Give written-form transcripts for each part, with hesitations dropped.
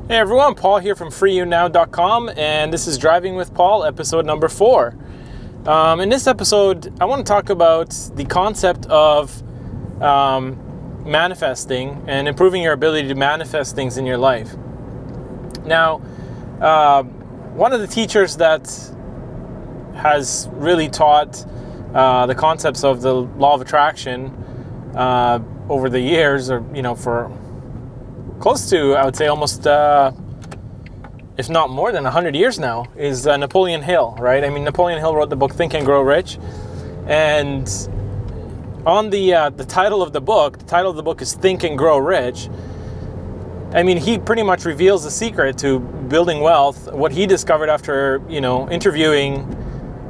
Hey everyone, Paul here from freeyounow.com, and this is Driving with Paul, episode number 4. In this episode, I want to talk about the concept of manifesting and improving your ability to manifest things in your life. Now, one of the teachers that has really taught the concepts of the law of attraction over the years, or for close to, I would say, almost, if not more than 100 years now, is Napoleon Hill, right? I mean, Napoleon Hill wrote the book Think and Grow Rich, and on the title of the book is Think and Grow Rich. I mean, he pretty much reveals the secret to building wealth, what he discovered after, interviewing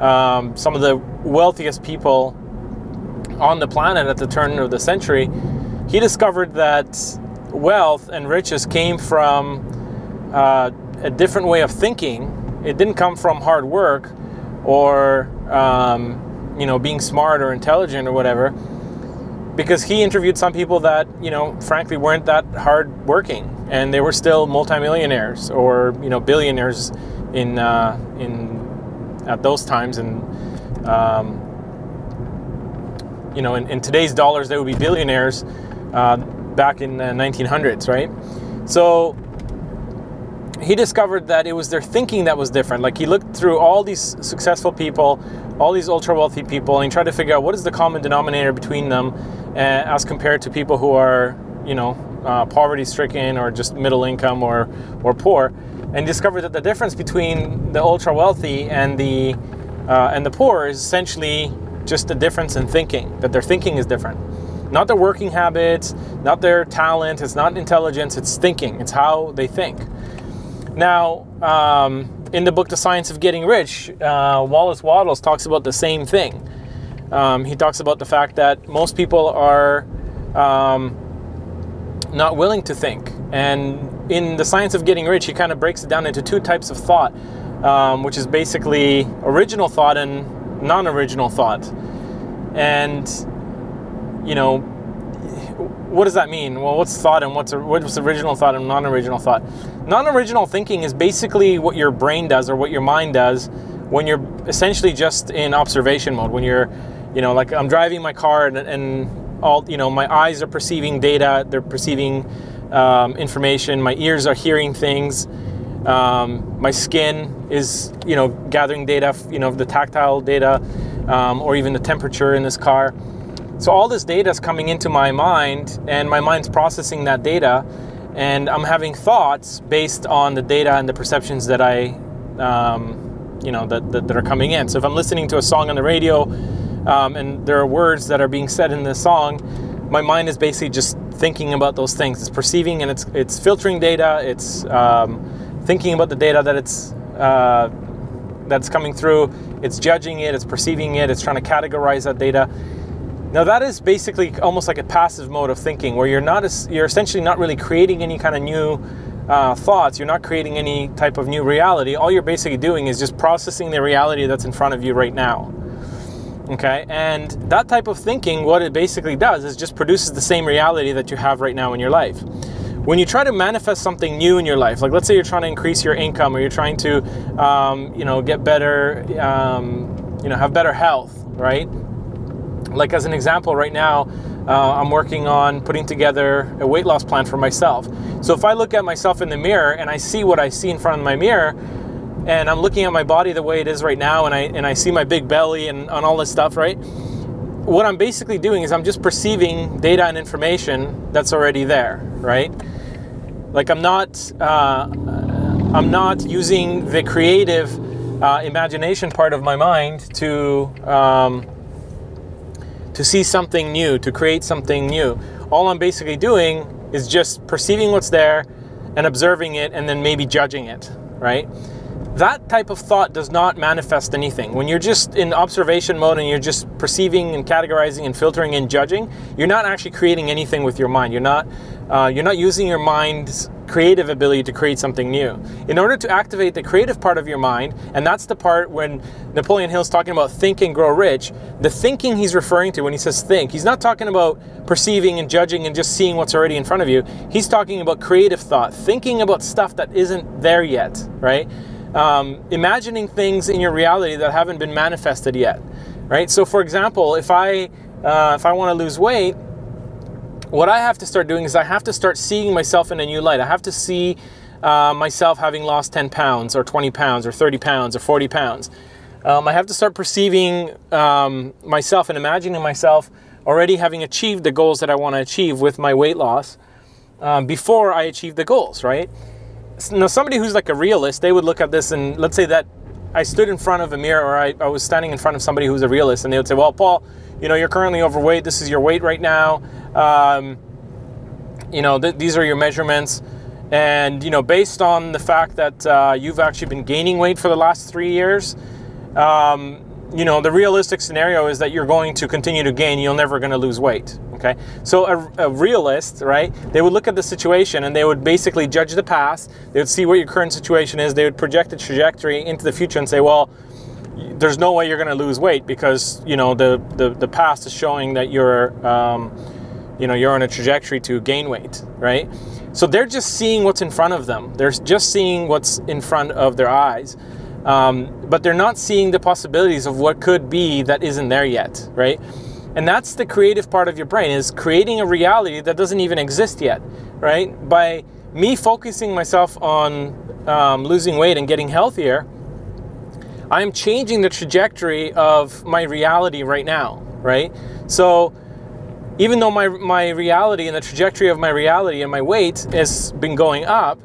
some of the wealthiest people on the planet at the turn of the century. He discovered that wealth and riches came from a different way of thinking. It didn't come from hard work or being smart or intelligent or whatever, because he interviewed some people that frankly weren't that hard working, and they were still multimillionaires or billionaires in at those times, and in today's dollars they would be billionaires back in the 1900s, right? So he discovered that it was their thinking that was different. Like, he looked through all these successful people, all these ultra wealthy people, and he tried to figure out what is the common denominator between them as compared to people who are poverty stricken or just middle income or poor, and discovered that the difference between the ultra wealthy and the poor is essentially just a difference in thinking, that their thinking is different. Not their working habits, not their talent, it's not intelligence, it's thinking, it's how they think. Now, in the book The Science of Getting Rich, Wallace Wattles talks about the same thing. He talks about the fact that most people are not willing to think. And in The Science of Getting Rich, he kind of breaks it down into two types of thought, which is basically original thought and non-original thought. And what does that mean? Well, what's thought and what's original thought and non-original thought? Non-original thinking is basically what your brain does or what your mind does when you're essentially just in observation mode. When you're, like I'm driving my car and all, my eyes are perceiving data, they're perceiving information, my ears are hearing things, my skin is, gathering data, the tactile data, or even the temperature in this car. So all this data is coming into my mind, and my mind's processing that data, and I'm having thoughts based on the data and the perceptions that I, that are coming in. So if I'm listening to a song on the radio, and there are words that are being said in the song, my mind is basically just thinking about those things. It's perceiving, and it's filtering data. It's thinking about the data that that's coming through. It's judging it. It's perceiving it. It's trying to categorize that data. Now that is basically almost like a passive mode of thinking, where you're essentially not really creating any kind of new thoughts. You're not creating any type of new reality. All you're basically doing is just processing the reality that's in front of you right now. Okay, and that type of thinking, what it basically does is just produces the same reality that you have right now in your life. When you try to manifest something new in your life, like let's say you're trying to increase your income, or you're trying to, get better, have better health, right? Like as an example, right now, I'm working on putting together a weight loss plan for myself. So if I look at myself in the mirror and I see what I see in front of my mirror, and I'm looking at my body the way it is right now, and I see my big belly and all this stuff, right? What I'm basically doing is I'm just perceiving data and information that's already there, right? Like I'm not using the creative imagination part of my mind to see something new, to create something new. All I'm basically doing is just perceiving what's there and observing it, and then maybe judging it, right? That type of thought does not manifest anything. When you're just in observation mode and you're just perceiving and categorizing and filtering and judging, you're not actually creating anything with your mind. You're not using your mind's creative ability to create something new. In order to activate the creative part of your mind, and that's the part when Napoleon Hill's talking about think and grow rich, the thinking he's referring to when he says think, he's not talking about perceiving and judging and just seeing what's already in front of you. He's talking about creative thought, thinking about stuff that isn't there yet, right? Imagining things in your reality that haven't been manifested yet, right? So for example, if I want to lose weight, what I have to start doing is I have to start seeing myself in a new light. I have to see myself having lost 10 pounds or 20 pounds or 30 pounds or 40 pounds. I have to start perceiving myself and imagining myself already having achieved the goals that I want to achieve with my weight loss before I achieve the goals, right? Now, somebody who's like a realist, they would look at this and let's say that I stood in front of a mirror, or I was standing in front of somebody who's a realist, and they would say, well, Paul, you know, you're currently overweight. This is your weight right now. You know, these are your measurements. And, you know, based on the fact that you've actually been gaining weight for the last 3 years, you know, the realistic scenario is that you're going to continue to gain. You're never going to lose weight. Okay. So a realist, right, they would look at the situation and they would basically judge the past. They would see what your current situation is. They would project the trajectory into the future and say, well, there's no way you're going to lose weight because, you know, the past is showing that you're, you know, you're on a trajectory to gain weight, right? So they're just seeing what's in front of them. They're just seeing what's in front of their eyes. But they're not seeing the possibilities of what could be that isn't there yet, right? And that's the creative part of your brain, is creating a reality that doesn't even exist yet, right? By me focusing myself on losing weight and getting healthier, I'm changing the trajectory of my reality right now, right? So even though my reality and the trajectory of my reality and my weight has been going up,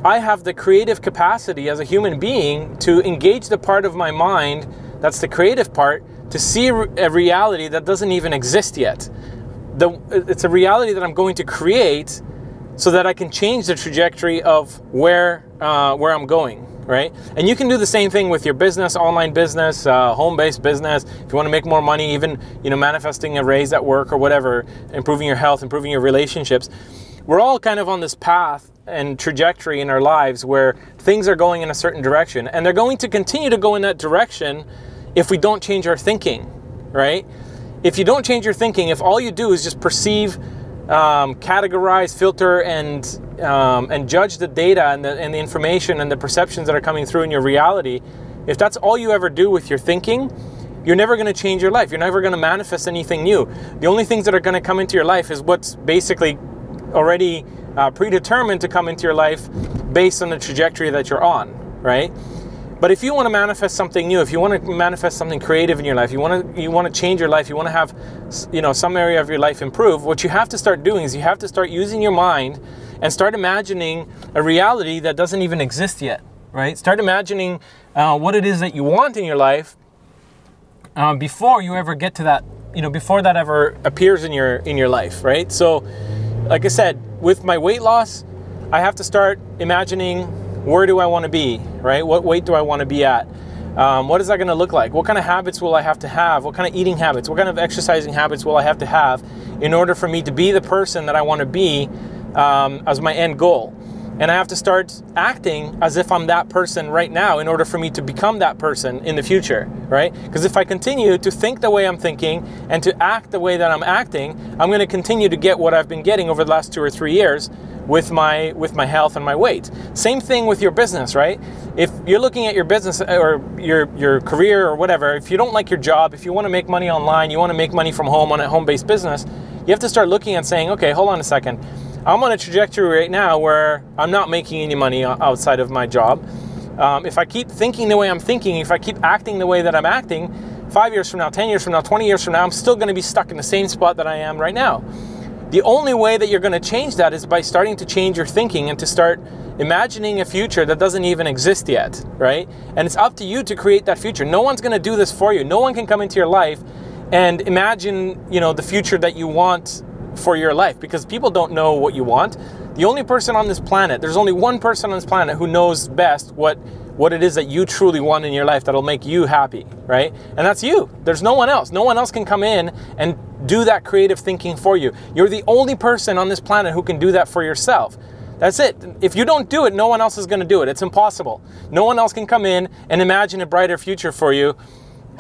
I have the creative capacity as a human being to engage the part of my mind that's the creative part, to see a reality that doesn't even exist yet. It's a reality that I'm going to create so that I can change the trajectory of where I'm going, right? And you can do the same thing with your business, online business, home-based business. If you want to make more money, even, you know, manifesting a raise at work or whatever, improving your health, improving your relationships. We're all kind of on this path and trajectory in our lives where things are going in a certain direction, and they're going to continue to go in that direction if we don't change our thinking, right? If you don't change your thinking, if all you do is just perceive, categorize, filter, and judge the data and the information and the perceptions that are coming through in your reality, if that's all you ever do with your thinking, you're never going to change your life. You're never going to manifest anything new. The only things that are going to come into your life is what's basically already predetermined to come into your life based on the trajectory that you're on, right? But if you want to manifest something new, if you want to manifest something creative in your life, you want to change your life, you want to have, you know, some area of your life improve, what you have to start doing is you have to start using your mind and start imagining a reality that doesn't even exist yet, right? Start imagining what it is that you want in your life before you ever get to that, you know, before that ever appears in your life, right? So, like I said, with my weight loss, I have to start imagining, where do I want to be, right? What weight do I want to be at? What is that going to look like? What kind of habits will I have to have? What kind of eating habits? What kind of exercising habits will I have to have in order for me to be the person that I want to be as my end goal? And I have to start acting as if I'm that person right now in order for me to become that person in the future, right? Because if I continue to think the way I'm thinking and to act the way that I'm acting, I'm going to continue to get what I've been getting over the last 2 or 3 years with my health and my weight. Same thing with your business, right? If you're looking at your business or your career or whatever, if you don't like your job, if you want to make money online, you want to make money from home on a home-based business, you have to start looking and saying, okay, hold on a second. I'm on a trajectory right now where I'm not making any money outside of my job. If I keep thinking the way I'm thinking, if I keep acting the way that I'm acting, 5 years from now, 10 years from now, 20 years from now, I'm still going to be stuck in the same spot that I am right now. The only way that you're going to change that is by starting to change your thinking and to start imagining a future that doesn't even exist yet, right? And it's up to you to create that future. No one's going to do this for you. No one can come into your life and imagine, you know, the future that you want for your life, because people don't know what you want. The only person on this planet, there's only one person on this planet who knows best what it is that you truly want in your life that'll make you happy, right? And that's you. There's no one else. No one else can come in and do that creative thinking for you. You're the only person on this planet who can do that for yourself. That's it. If you don't do it, no one else is going to do it. It's impossible. No one else can come in and imagine a brighter future for you.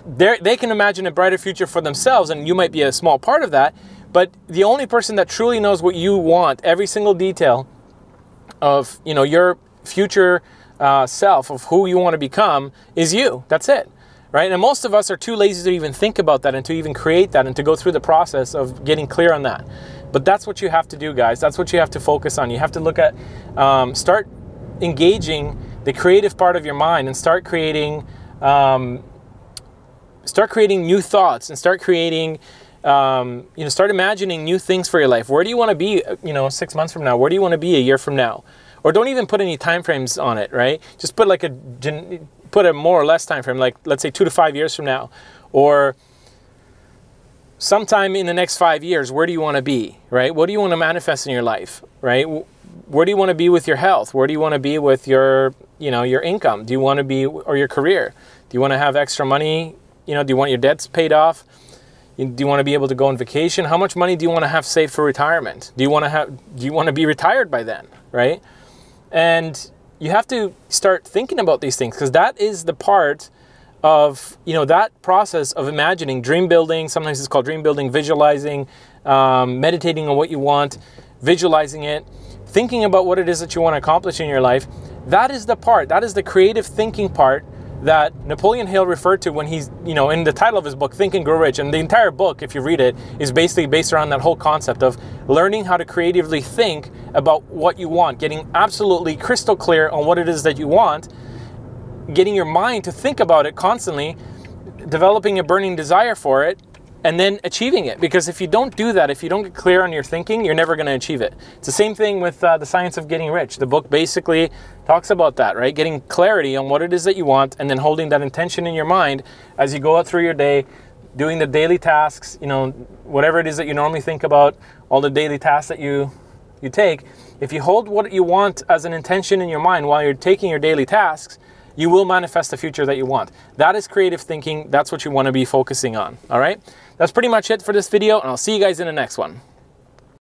They can imagine a brighter future for themselves, and you might be a small part of that. But the only person that truly knows what you want, every single detail of, you know, your future self, of who you want to become, is you. That's it. Right? And most of us are too lazy to even think about that and to even create that and to go through the process of getting clear on that. But that's what you have to do, guys. That's what you have to focus on. You have to look at, start engaging the creative part of your mind and start creating new thoughts and start creating, start imagining new things for your life. Where do you want to be, 6 months from now? Where do you want to be a year from now? Or don't even put any time frames on it, right? Just put put a more or less time frame, like let's say 2 to 5 years from now, or sometime in the next 5 years. Where do you want to be, right? What do you want to manifest in your life, right? Where do you want to be with your health? Where do you want to be with your income? Do you want to be, or your career? Do you want to have extra money? Do you want your debts paid off? Do you want to be able to go on vacation? How much money do you want to have saved for retirement? Do you want to be retired by then, right? And you have to start thinking about these things, because that is the part of, that process of imagining, dream building. Sometimes it's called dream building, visualizing, meditating on what you want, visualizing it, thinking about what it is that you want to accomplish in your life. That is the part, that is the creative thinking part that Napoleon Hill referred to when he's, in the title of his book, Think and Grow Rich. And the entire book, if you read it, is basically based around that whole concept of learning how to creatively think about what you want, getting absolutely crystal clear on what it is that you want, getting your mind to think about it constantly, developing a burning desire for it, and then achieving it. Because if you don't do that, if you don't get clear on your thinking, you're never going to achieve it. It's the same thing with The Science of Getting Rich. The book basically talks about that, right? Getting clarity on what it is that you want, and then holding that intention in your mind as you go out through your day, doing the daily tasks, whatever it is that you normally think about, all the daily tasks that you take. If you hold what you want as an intention in your mind while you're taking your daily tasks, you will manifest the future that you want. That is creative thinking. That's what you want to be focusing on. All right? That's pretty much it for this video, and I'll see you guys in the next one.